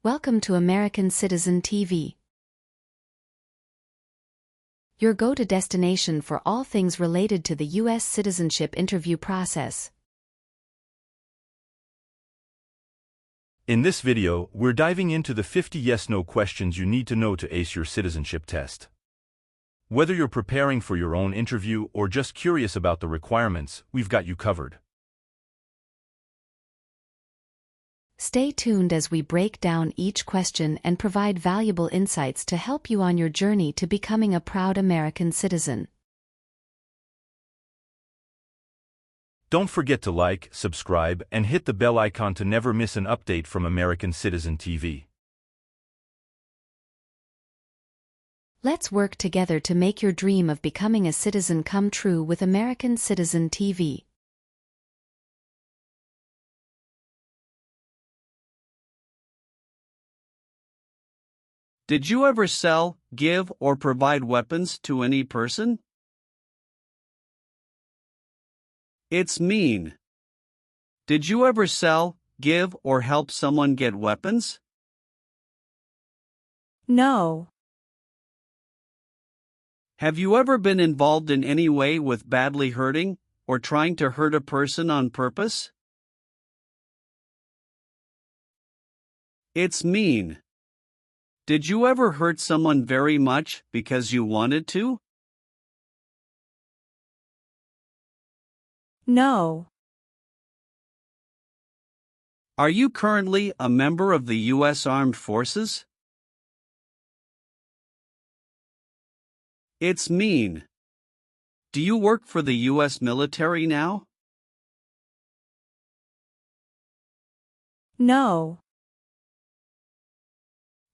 Welcome to American Citizen TV, your go-to destination for all things related to the U.S. citizenship interview process. In this video, we're diving into the 50 yes-no questions you need to know to ace your citizenship test. Whether you're preparing for your own interview or just curious about the requirements, we've got you covered. Stay tuned as we break down each question and provide valuable insights to help you on your journey to becoming a proud American citizen. Don't forget to like, subscribe, and hit the bell icon to never miss an update from American Citizen TV. Let's work together to make your dream of becoming a citizen come true with American Citizen TV. Did you ever sell, give, or provide weapons to any person? It's mean. Did you ever sell, give, or help someone get weapons? No. Have you ever been involved in any way with badly hurting, or trying to hurt a person on purpose? It's mean. Did you ever hurt someone very much because you wanted to? No. Are you currently a member of the U.S. Armed Forces? It's mean. Do you work for the U.S. military now? No.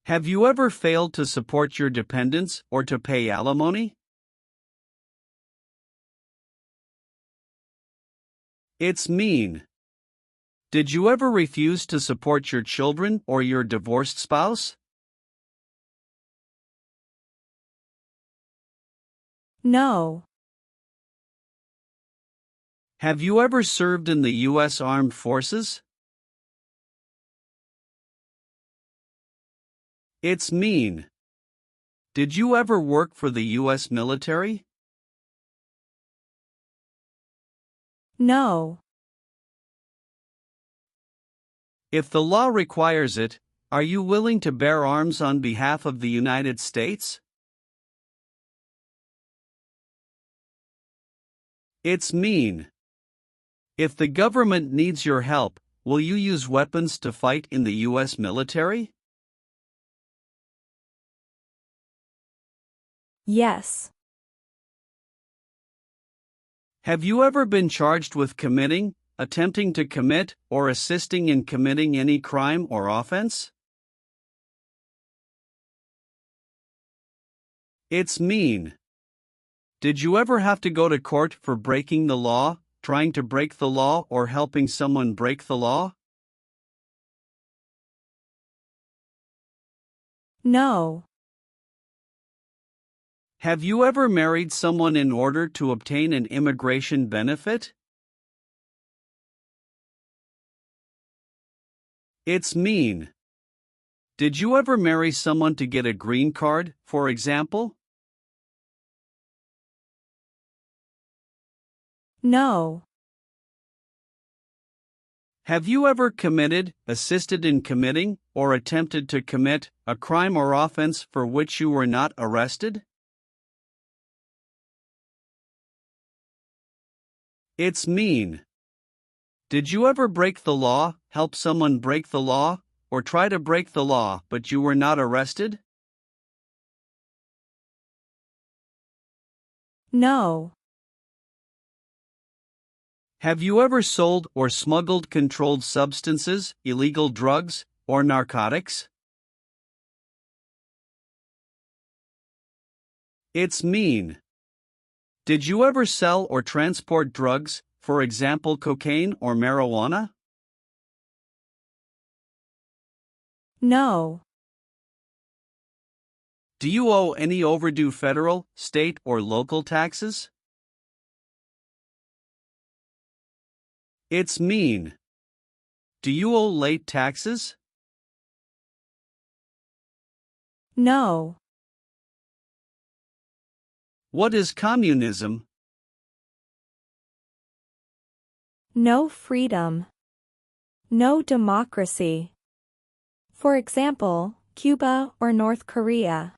Have you ever failed to support your dependents or to pay alimony? It's mean. Did you ever refuse to support your children or your divorced spouse? No. Have you ever served in the U.S. Armed Forces? It's mean. Did you ever work for the U.S. military? No. If the law requires it, are you willing to bear arms on behalf of the United States? It's mean. If the government needs your help, will you use weapons to fight in the U.S. military? Yes. Have you ever been charged with committing, attempting to commit, or assisting in committing any crime or offense? It's mean. Did you ever have to go to court for breaking the law, trying to break the law, or helping someone break the law? No. Have you ever married someone in order to obtain an immigration benefit? It's mean. Did you ever marry someone to get a green card, for example? No. Have you ever committed, assisted in committing, or attempted to commit a crime or offense for which you were not arrested? It's mean. Did you ever break the law, help someone break the law, or try to break the law but you were not arrested? No. Have you ever sold or smuggled controlled substances, illegal drugs, or narcotics? It's mean. Did you ever sell or transport drugs, for example cocaine or marijuana? No. Do you owe any overdue federal, state, or local taxes? It's mean. Do you owe late taxes? No. What is communism? No freedom. No democracy. For example, Cuba or North Korea.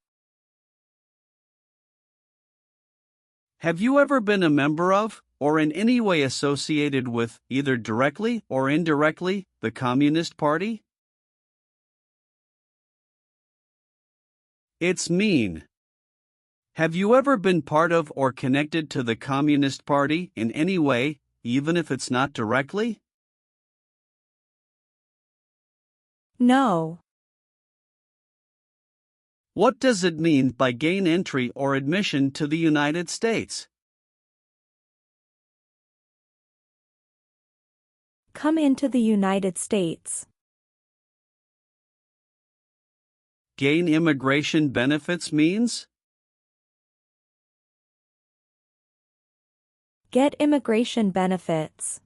Have you ever been a member of, or in any way associated with, either directly or indirectly, the Communist Party? It's mean. Have you ever been part of or connected to the Communist Party in any way, even if it's not directly? No. What does it mean by gain entry or admission to the United States? Come into the United States. Gain immigration benefits means? Get immigration benefits.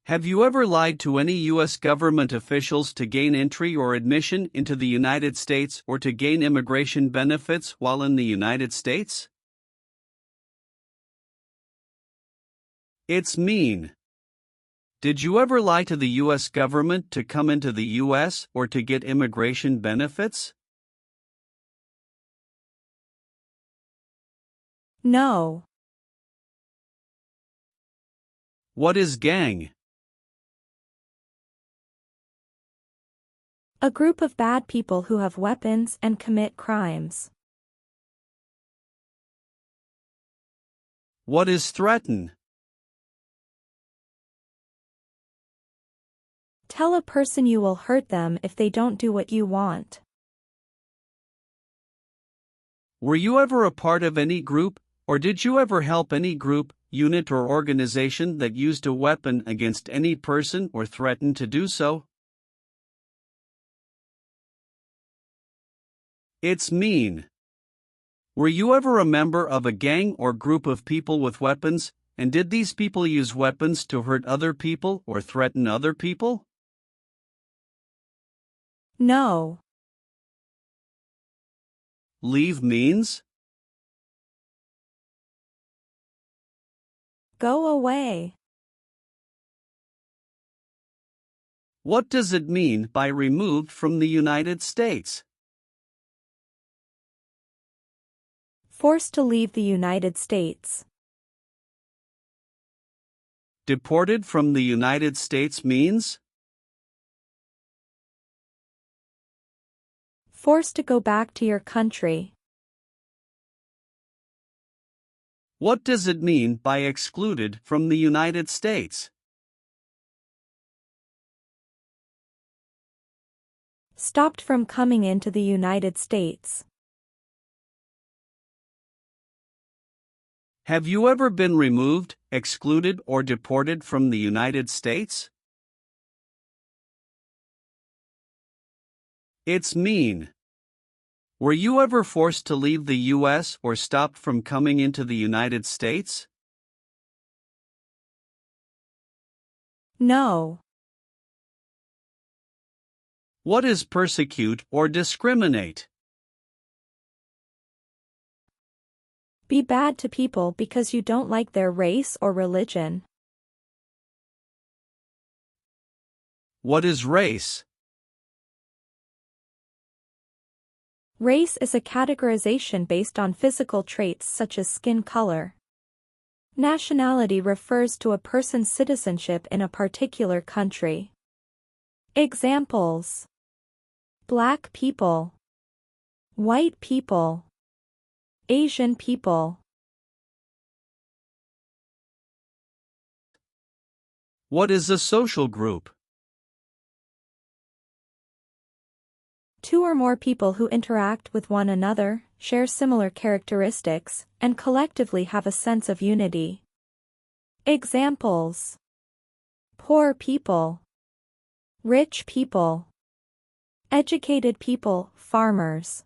Have you ever lied to any U.S. government officials to gain entry or admission into the United States or to gain immigration benefits while in the United States? It's mean. Did you ever lie to the U.S. government to come into the U.S. or to get immigration benefits? No. What is gang? A group of bad people who have weapons and commit crimes. What is threaten? Tell a person you will hurt them if they don't do what you want. Were you ever a part of any group, or did you ever help any group, unit or organization that used a weapon against any person or threatened to do so? It's mean. Were you ever a member of a gang or group of people with weapons, and did these people use weapons to hurt other people or threaten other people? No. Leave means? Go away. What does it mean by removed from the United States? Forced to leave the United States. Deported from the United States means? Forced to go back to your country. What does it mean by excluded from the United States? Stopped from coming into the United States. Have you ever been removed, excluded, or deported from the United States? It's mean. Were you ever forced to leave the U.S. or stopped from coming into the United States? No. What is persecute or discriminate? Be bad to people because you don't like their race or religion. What is race? Race is a categorization based on physical traits such as skin color. Nationality refers to a person's citizenship in a particular country. Examples: Black people, white people, Asian people. What is a social group? Two or more people who interact with one another, share similar characteristics, and collectively have a sense of unity. Examples: poor people, rich people, educated people, farmers.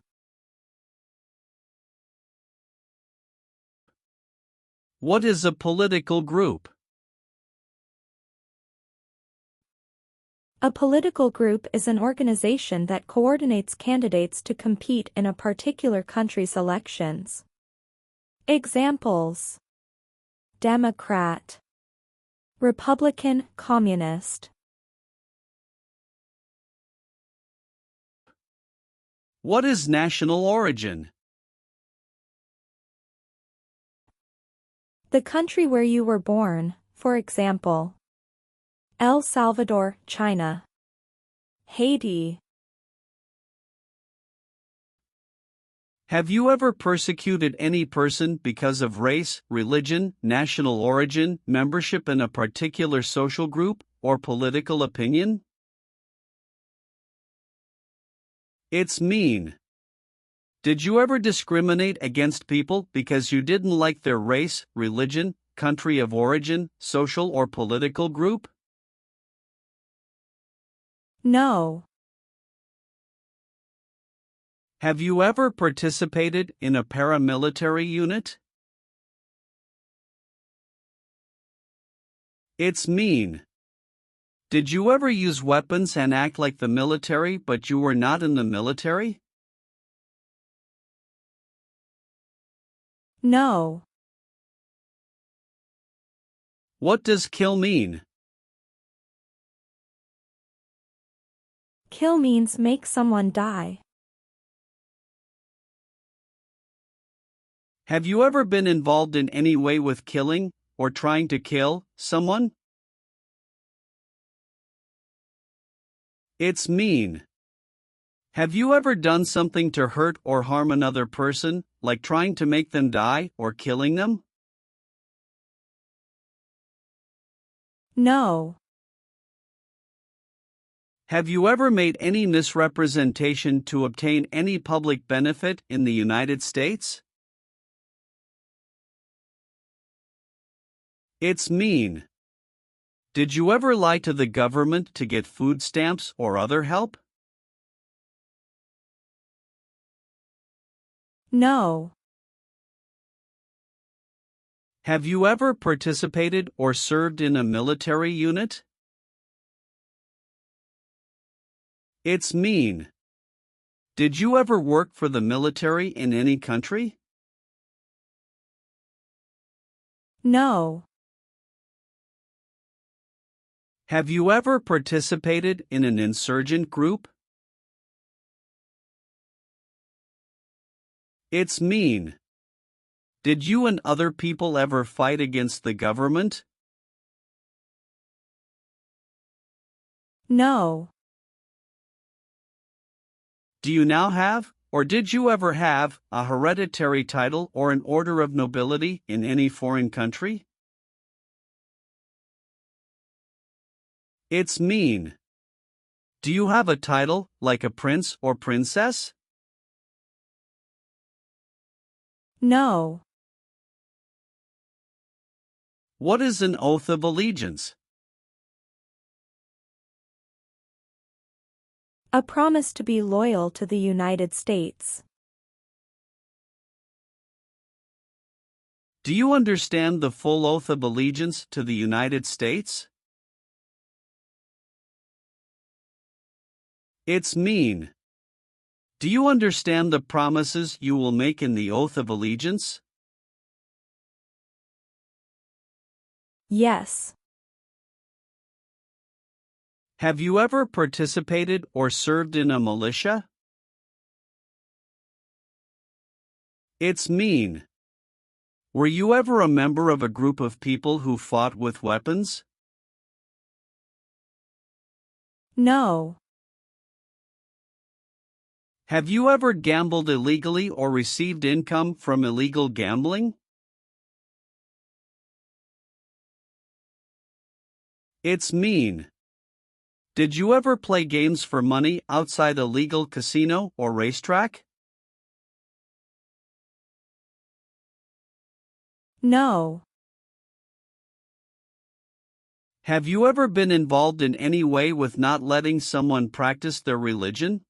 What is a political group? A political group is an organization that coordinates candidates to compete in a particular country's elections. Examples: Democrat, Republican, Communist. What is national origin? The country where you were born, for example, El Salvador, China. Haiti. Have you ever persecuted any person because of race, religion, national origin, membership in a particular social group, or political opinion? It's mean. Did you ever discriminate against people because you didn't like their race, religion, country of origin, social or political group? No. Have you ever participated in a paramilitary unit? It's mean. Did you ever use weapons and act like the military but you were not in the military? No. What does kill mean? Kill means make someone die. Have you ever been involved in any way with killing, or trying to kill, someone? It's mean. Have you ever done something to hurt or harm another person, like trying to make them die or killing them? No. Have you ever made any misrepresentation to obtain any public benefit in the United States? It's mean. Did you ever lie to the government to get food stamps or other help? No. Have you ever participated or served in a military unit? It's mean. Did you ever work for the military in any country? No. Have you ever participated in an insurgent group? It's mean. Did you and other people ever fight against the government? No. Do you now have, or did you ever have, a hereditary title or an order of nobility in any foreign country? It's mean. Do you have a title, like a prince or princess? No. What is an oath of allegiance? A promise to be loyal to the United States. Do you understand the full oath of allegiance to the United States? It's mean. Do you understand the promises you will make in the oath of allegiance? Yes. Have you ever participated or served in a militia? It's mean. Were you ever a member of a group of people who fought with weapons? No. Have you ever gambled illegally or received income from illegal gambling? It's mean. Did you ever play games for money outside a legal casino or racetrack? No. Have you ever been involved in any way with not letting someone practice their religion?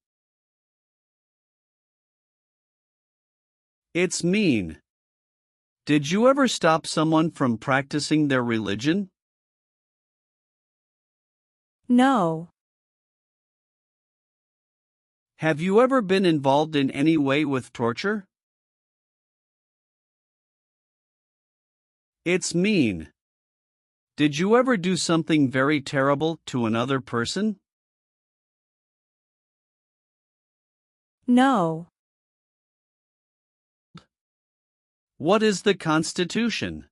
It's mean. Did you ever stop someone from practicing their religion? No. Have you ever been involved in any way with torture? It's mean. Did you ever do something very terrible to another person? No. What is the Constitution?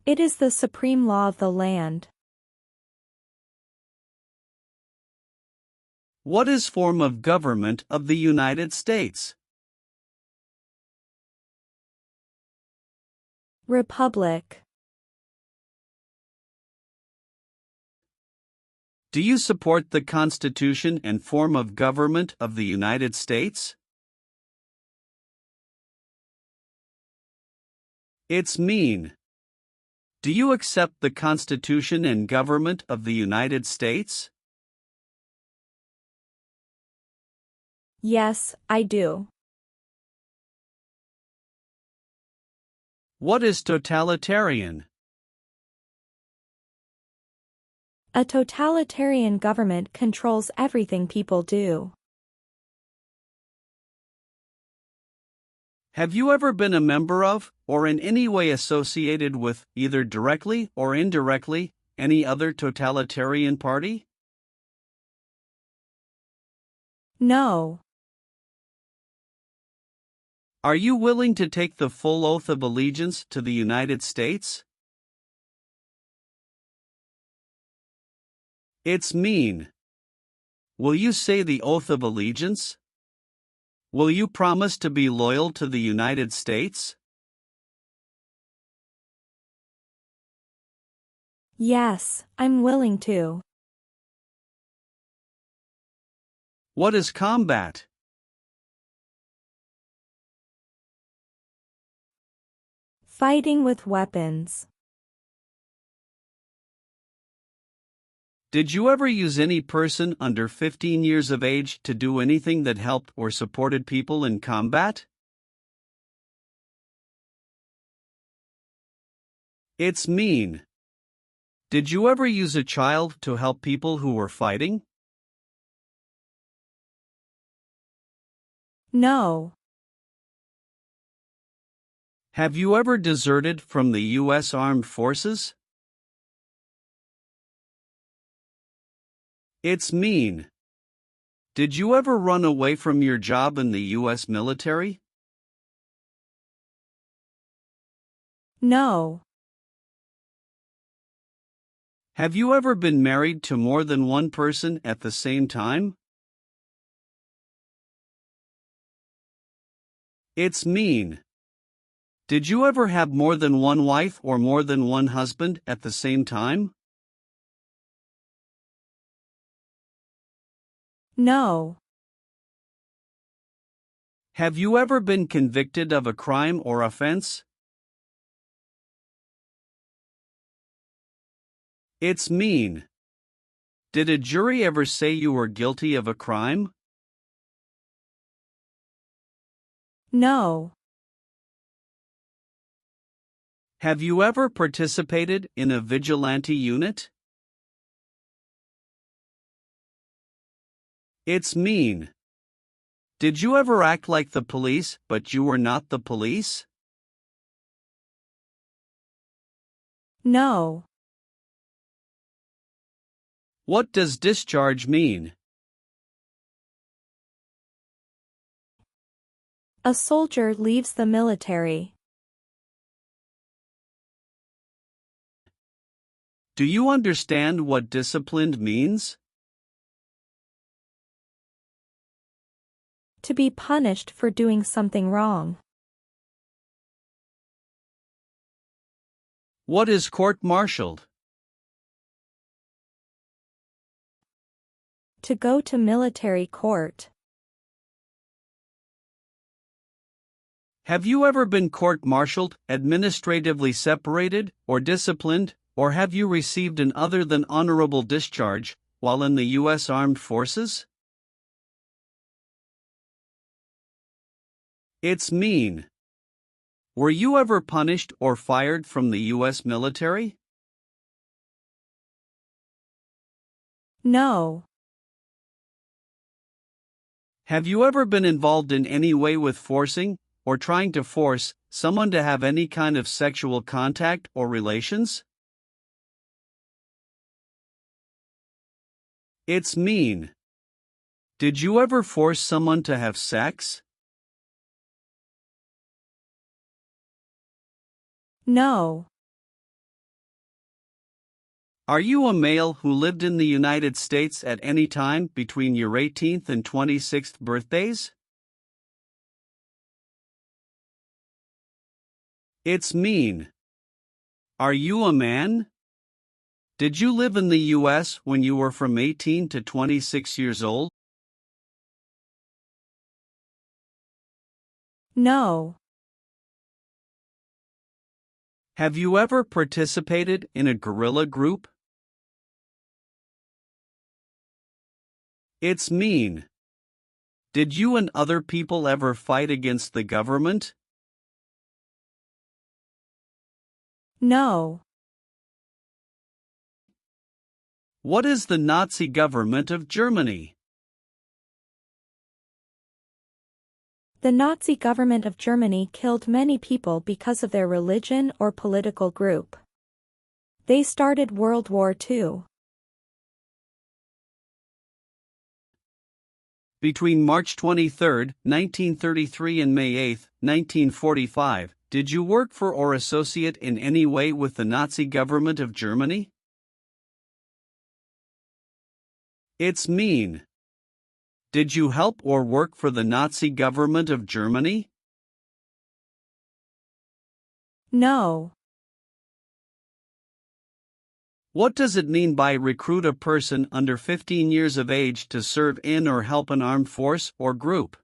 It is the supreme law of the land. What is form of government of the United States? Republic. Do you support the Constitution and form of government of the United States? It's mean. Do you accept the Constitution and government of the United States? Yes, I do. What is totalitarian? A totalitarian government controls everything people do. Have you ever been a member of, or in any way associated with, either directly or indirectly, any other totalitarian party? No. Are you willing to take the full oath of allegiance to the United States? It's mean. Will you say the oath of allegiance? Will you promise to be loyal to the United States? Yes, I'm willing to. What is combat? Fighting with weapons. Did you ever use any person under 15 years of age to do anything that helped or supported people in combat? It's mean. Did you ever use a child to help people who were fighting? No. Have you ever deserted from the U.S. Armed Forces? It's mean. Did you ever run away from your job in the U.S. military? No. Have you ever been married to more than one person at the same time? It's mean. Did you ever have more than one wife or more than one husband at the same time? No. Have you ever been convicted of a crime or offense? It's mean. Did a jury ever say you were guilty of a crime? No. Have you ever participated in a vigilante unit? It's mean. Did you ever act like the police but you were not the police? No. What does discharge mean? A soldier leaves the military. Do you understand what disciplined means? To be punished for doing something wrong. What is court-martialed? To go to military court. Have you ever been court-martialed, administratively separated, or disciplined, or have you received an other than honorable discharge while in the U.S. Armed Forces? It's mean. Were you ever punished or fired from the U.S. military? No. Have you ever been involved in any way with forcing, or trying to force, someone to have any kind of sexual contact or relations? It's mean. Did you ever force someone to have sex? No. Are you a male who lived in the United States at any time between your 18th and 26th birthdays? It's mean. Are you a man? Did you live in the U.S. when you were from 18 to 26 years old? No. Have you ever participated in a guerrilla group? It's mean. Did you and other people ever fight against the government? No. What is the Nazi government of Germany? The Nazi government of Germany killed many people because of their religion or political group. They started World War II. Between March 23, 1933 and May 8, 1945, did you work for or associate in any way with the Nazi government of Germany? It's mean. Did you help or work for the Nazi government of Germany? No. What does it mean by recruit a person under 15 years of age to serve in or help an armed force or group?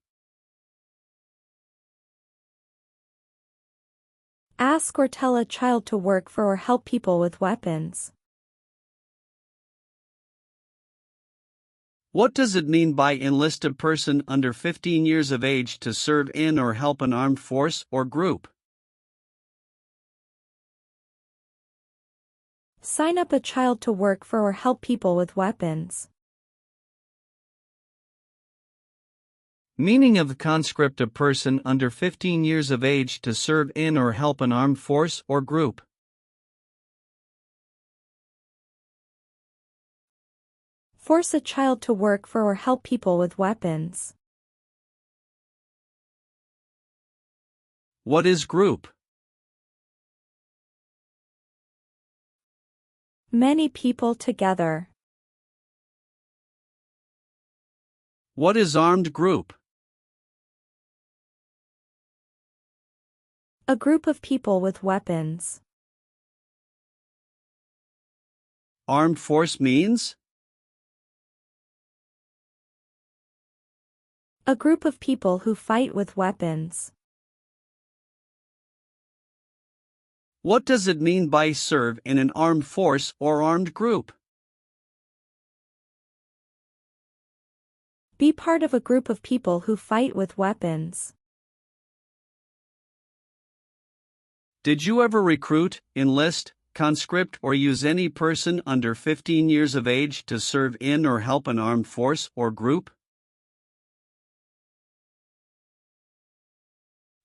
Ask or tell a child to work for or help people with weapons. What does it mean by enlist a person under 15 years of age to serve in or help an armed force or group? Sign up a child to work for or help people with weapons. Meaning of the conscript: a person under 15 years of age to serve in or help an armed force or group. Force a child to work for or help people with weapons. What is group? Many people together. What is armed group? A group of people with weapons. Armed force means? A group of people who fight with weapons. What does it mean by serve in an armed force or armed group? Be part of a group of people who fight with weapons. Did you ever recruit, enlist, conscript, or use any person under 15 years of age to serve in or help an armed force or group?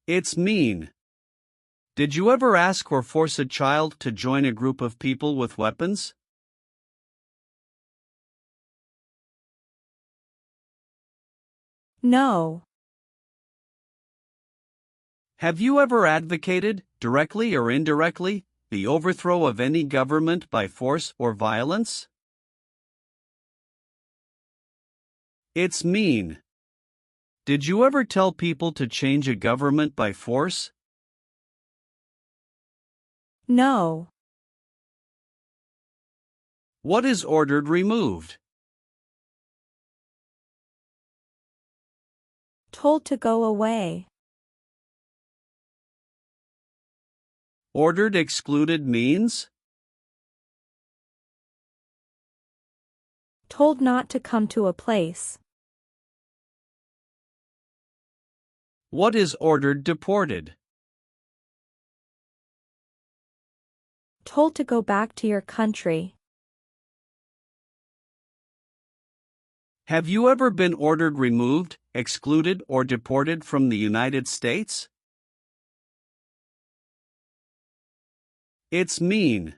It's mean. Did you ever ask or force a child to join a group of people with weapons? No. Have you ever advocated, directly or indirectly, the overthrow of any government by force or violence? It's mean. Did you ever tell people to change a government by force? No. What is ordered removed? Told to go away. Ordered excluded means? Told not to come to a place. What is ordered deported? Told to go back to your country. Have you ever been ordered removed, excluded, or deported from the United States? It's mean.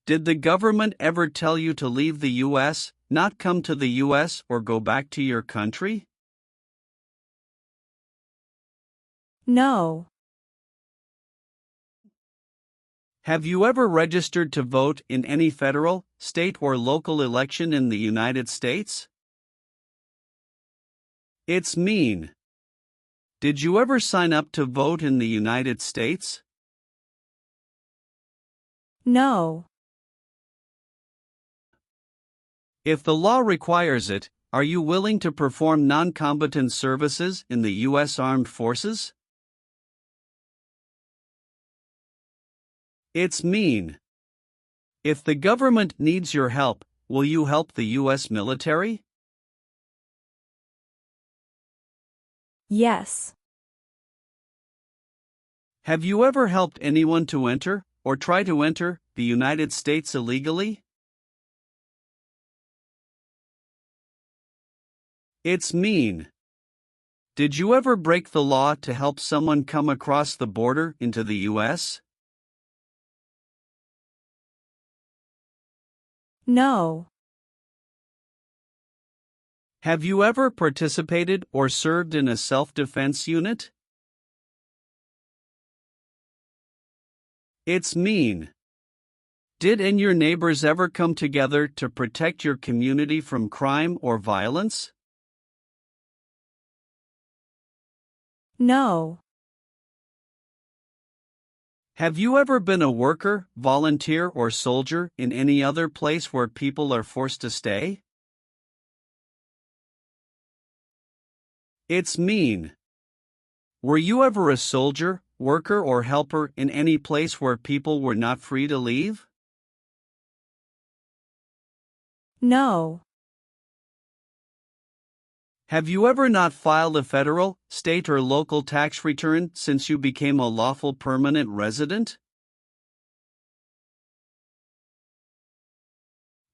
Did the government ever tell you to leave the U.S., not come to the U.S., or go back to your country? No. Have you ever registered to vote in any federal, state, or local election in the United States? It's mean. Did you ever sign up to vote in the United States? No. If the law requires it, are you willing to perform non-combatant services in the U.S. Armed Forces? It's mean. If the government needs your help, will you help the U.S. military? Yes. Have you ever helped anyone to enter, or try to enter, the United States illegally? It's mean. Did you ever break the law to help someone come across the border into the U.S.? No. Have you ever participated or served in a self-defense unit? It's mean. Did and your neighbors ever come together to protect your community from crime or violence? No. Have you ever been a worker, volunteer, or soldier in any other place where people are forced to stay? It's mean. Were you ever a soldier, worker, or helper in any place where people were not free to leave? No. Have you ever not filed a federal, state, or local tax return since you became a lawful permanent resident?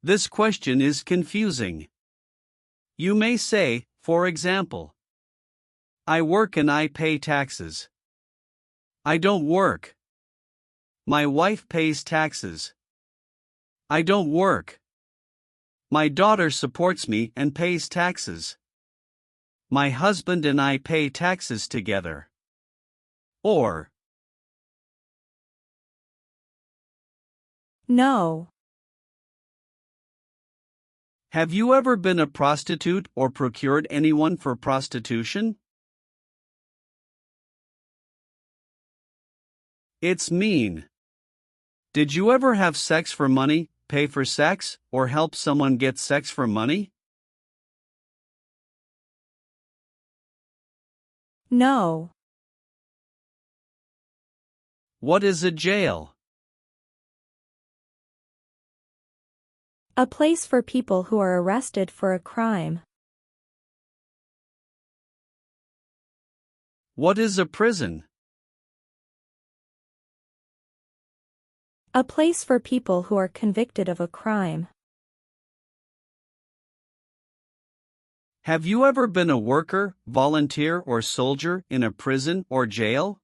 This question is confusing. You may say, for example, I work and I pay taxes. I don't work. My wife pays taxes. I don't work. My daughter supports me and pays taxes. My husband and I pay taxes together. Or, No. have you ever been a prostitute or procured anyone for prostitution? It's mean. Did you ever have sex for money, pay for sex, or help someone get sex for money? No. What is a jail? A place for people who are arrested for a crime. What is a prison? A place for people who are convicted of a crime. Have you ever been a worker, volunteer, or soldier in a prison or jail?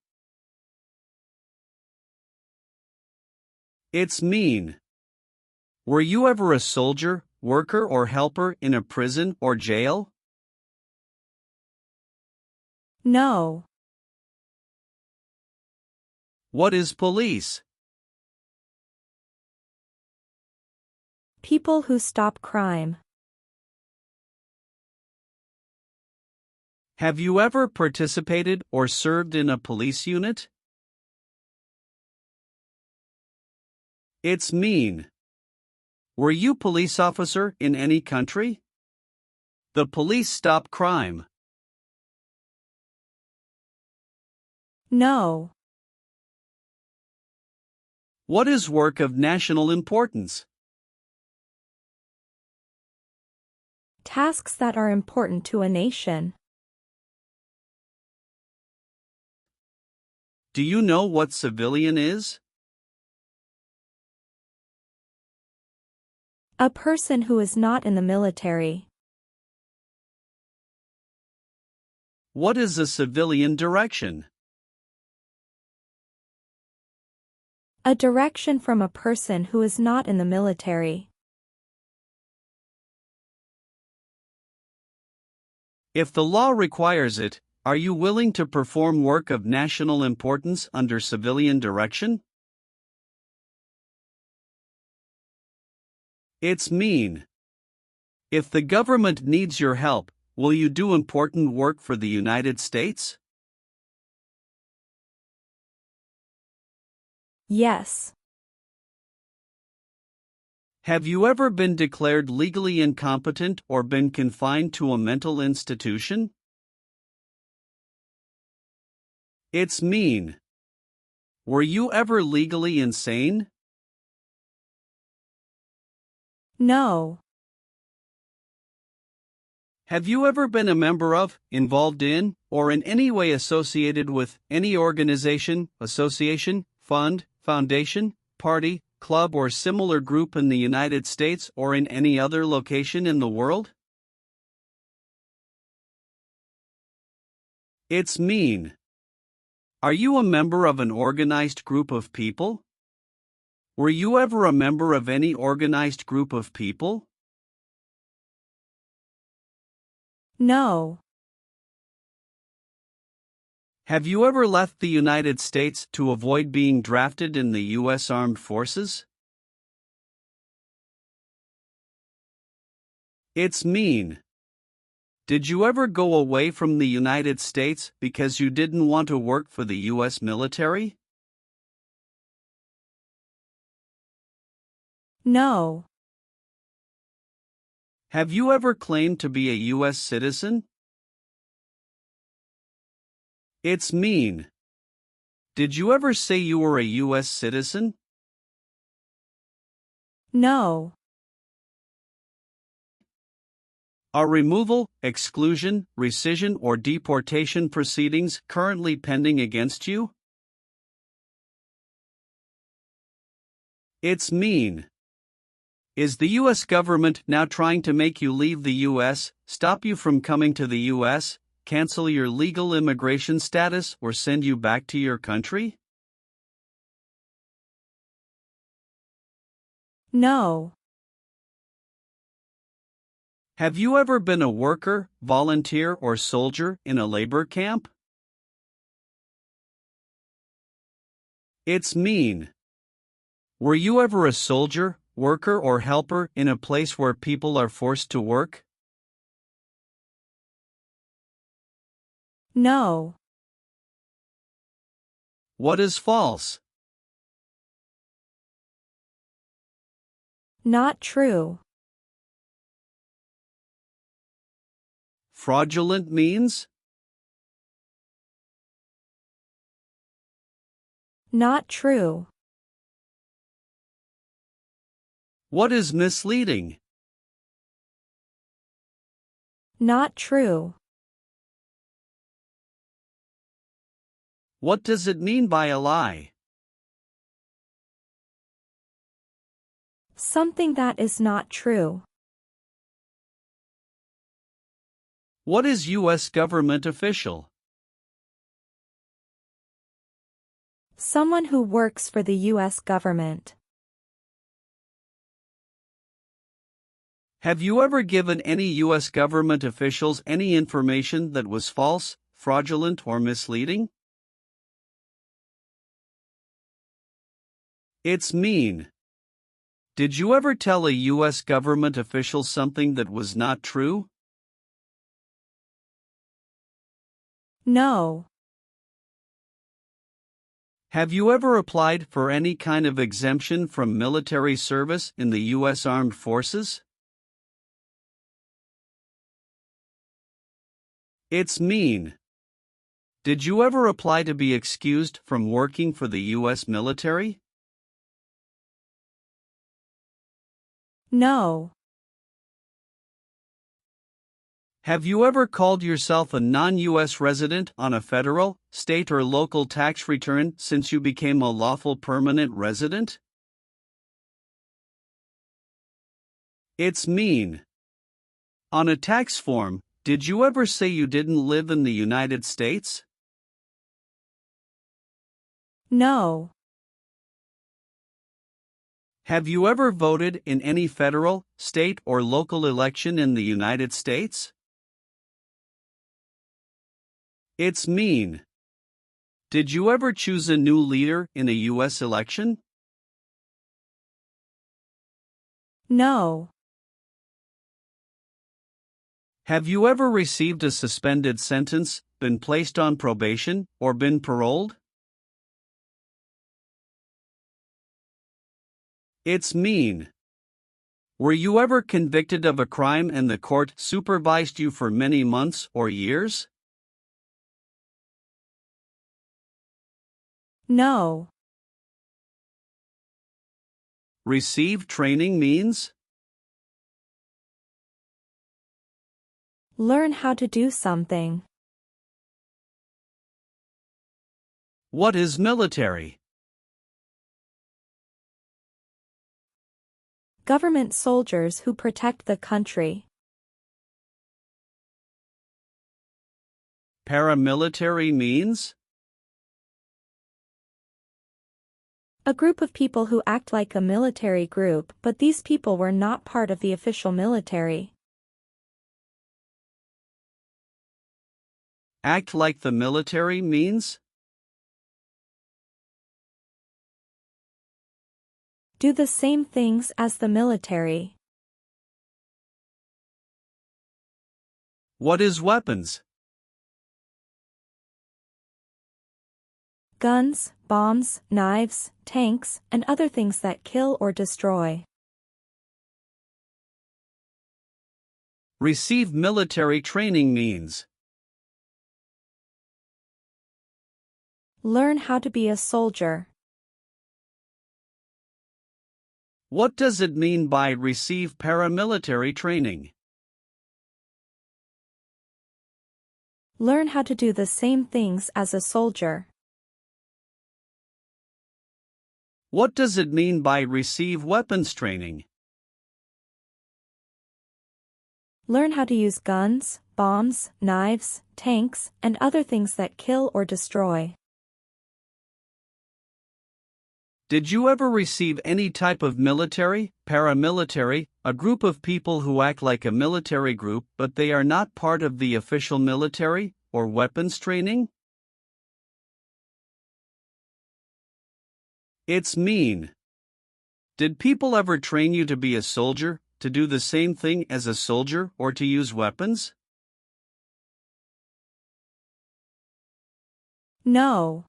It's mean. Were you ever a soldier, worker, or helper in a prison or jail? No. What is police? People who stop crime. Have you ever participated or served in a police unit? It's mean. Were you police officer in any country? The police stop crime. No. What is work of national importance? Tasks that are important to a nation. Do you know what civilian is? A person who is not in the military. What is a civilian direction? A direction from a person who is not in the military. If the law requires it, are you willing to perform work of national importance under civilian direction? It's mean. If the government needs your help, will you do important work for the United States? Yes. Have you ever been declared legally incompetent or been confined to a mental institution? It's mean. Were you ever legally insane? No. Have you ever been a member of, involved in, or in any way associated with any organization, association, fund, foundation, party, club, or similar group in the United States or in any other location in the world? It's mean. Are you a member of an organized group of people? Were you ever a member of any organized group of people? No. Have you ever left the United States to avoid being drafted in the U.S. Armed Forces? It's mean. Did you ever go away from the United States because you didn't want to work for the U.S. military? No. Have you ever claimed to be a U.S. citizen? It's mean. Did you ever say you were a U.S. citizen? No. Are removal, exclusion, rescission, or deportation proceedings currently pending against you? It's mean. Is the U.S. government now trying to make you leave the U.S., stop you from coming to the U.S., cancel your legal immigration status, or send you back to your country? No. Have you ever been a worker, volunteer, or soldier in a labor camp? It's mean. Were you ever a soldier, worker, or helper in a place where people are forced to work? No. What is false? Not true. Fraudulent means? Not true. What is misleading? Not true. What does it mean by a lie? Something that is not true. What is U.S. government official? Someone who works for the U.S. government. Have you ever given any U.S. government officials any information that was false, fraudulent, or misleading? It's mean. Did you ever tell a U.S. government official something that was not true? No. Have you ever applied for any kind of exemption from military service in the U.S. Armed Forces? It's mean. Did you ever apply to be excused from working for the U.S. military? No. Have you ever called yourself a non-U.S. resident on a federal, state, or local tax return since you became a lawful permanent resident? It's mean. On a tax form, Did you ever say you didn't live in the United States? No. Have you ever voted in any federal, state, or local election in the United States? It's mean. Did you ever choose a new leader in a U.S. election? No. Have you ever received a suspended sentence, been placed on probation, or been paroled? It's mean. Were you ever convicted of a crime and the court supervised you for many months or years? No. Receive training means? Learn how to do something. What is military? Government soldiers who protect the country. Paramilitary means? A group of people who act like a military group, but these people were not part of the official military. Act like the military means? Do the same things as the military. What is weapons? Guns, bombs, knives, tanks, and other things that kill or destroy. Receive military training means? Learn how to be a soldier. What does it mean by receive paramilitary training? Learn how to do the same things as a soldier. What does it mean by receive weapons training? Learn how to use guns, bombs, knives, tanks, and other things that kill or destroy. Did you ever receive any type of military, paramilitary, a group of people who act like a military group but they are not part of the official military, or weapons training? It's mean. Did people ever train you to be a soldier, to do the same thing as a soldier, or to use weapons? No.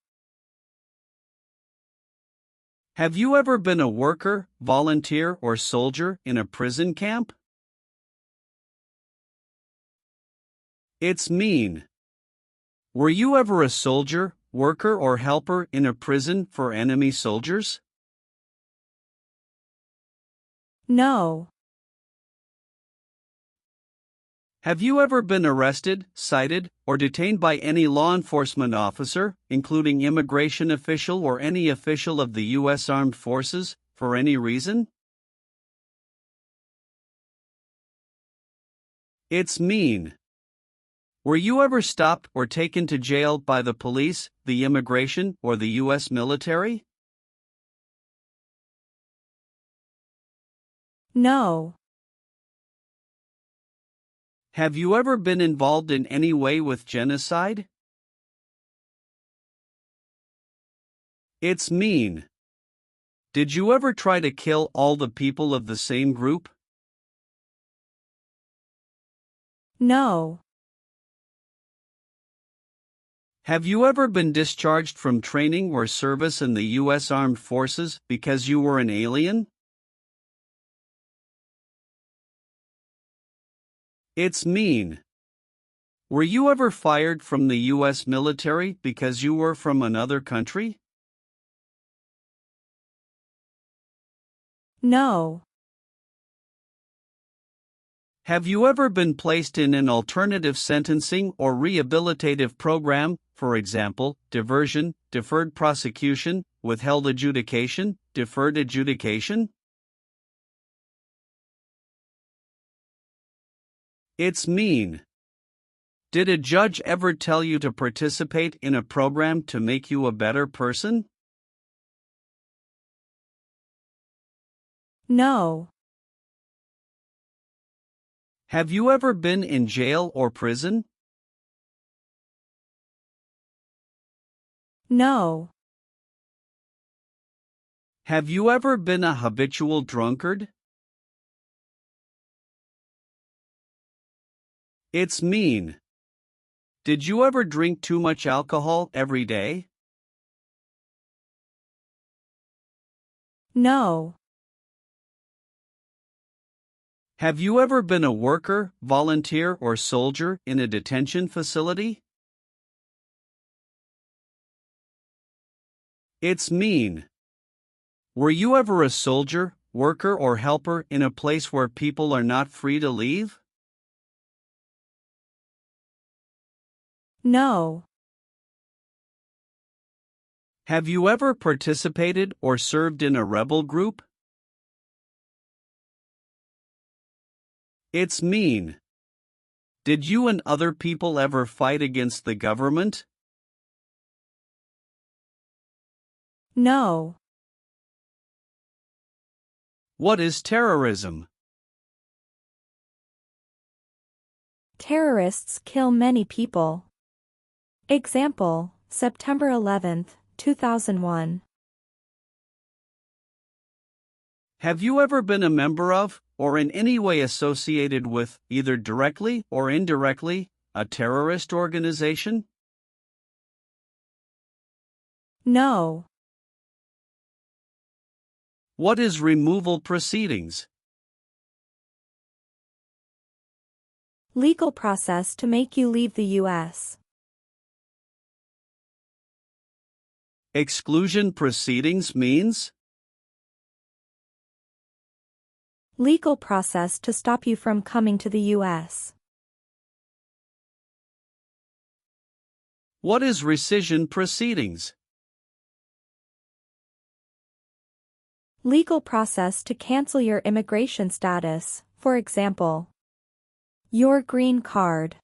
Have you ever been a worker, volunteer, or soldier in a prison camp? It's mean. Were you ever a soldier, worker, or helper in a prison for enemy soldiers? No. Have you ever been arrested, cited, or detained by any law enforcement officer, including immigration official or any official of the U.S. Armed Forces, for any reason? It's mean. Were you ever stopped or taken to jail by the police, the immigration, or the U.S. military? No. Have you ever been involved in any way with genocide? It's mean. Did you ever try to kill all the people of the same group? No. Have you ever been discharged from training or service in the U.S. Armed Forces because you were an alien? It's mean. Were you ever fired from the U.S. military because you were from another country? No. Have you ever been placed in an alternative sentencing or rehabilitative program, for example, diversion, deferred prosecution, withheld adjudication, deferred adjudication? It's mean. Did a judge ever tell you to participate in a program to make you a better person? No. Have you ever been in jail or prison? No. Have you ever been a habitual drunkard? It's mean. Did you ever drink too much alcohol every day? No. Have you ever been a worker, volunteer, or soldier in a detention facility? It's mean. Were you ever a soldier, worker, or helper in a place where people are not free to leave? No. Have you ever participated or served in a rebel group? It's mean. Did you and other people ever fight against the government? No. What is terrorism? Terrorists kill many people. Example, September 11, 2001. Have you ever been a member of, or in any way associated with, either directly or indirectly, a terrorist organization? No. What is removal proceedings? Legal process to make you leave the U.S. Exclusion proceedings means? Legal process to stop you from coming to the U.S. What is rescission proceedings? Legal process to cancel your immigration status, for example, your green card.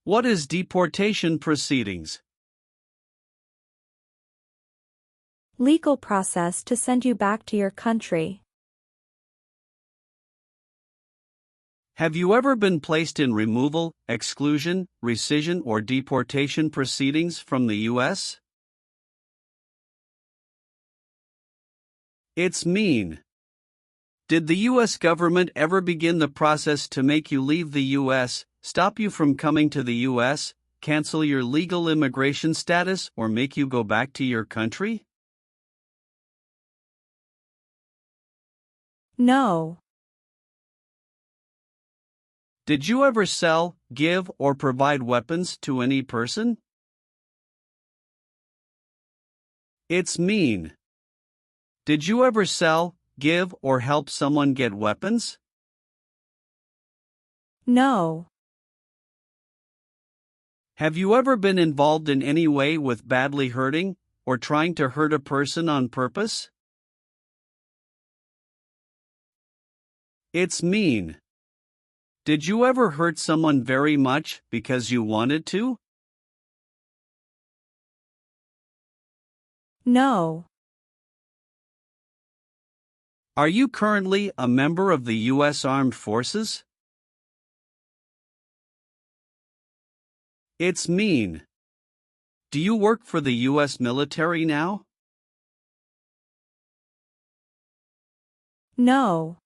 What is deportation proceedings? Legal process to send you back to your country. Have you ever been placed in removal, exclusion, rescission, or deportation proceedings from the U.S.? It's mean. Did the U.S. government ever begin the process to make you leave the U.S., stop you from coming to the U.S., cancel your legal immigration status, or make you go back to your country? No. Did you ever sell, give, or provide weapons to any person? It's mean. Did you ever sell, give, or help someone get weapons? No. Have you ever been involved in any way with badly hurting, or trying to hurt a person on purpose? It's mean. Did you ever hurt someone very much because you wanted to? No. Are you currently a member of the U.S. Armed Forces? It's mean. Do you work for the U.S. military now? No.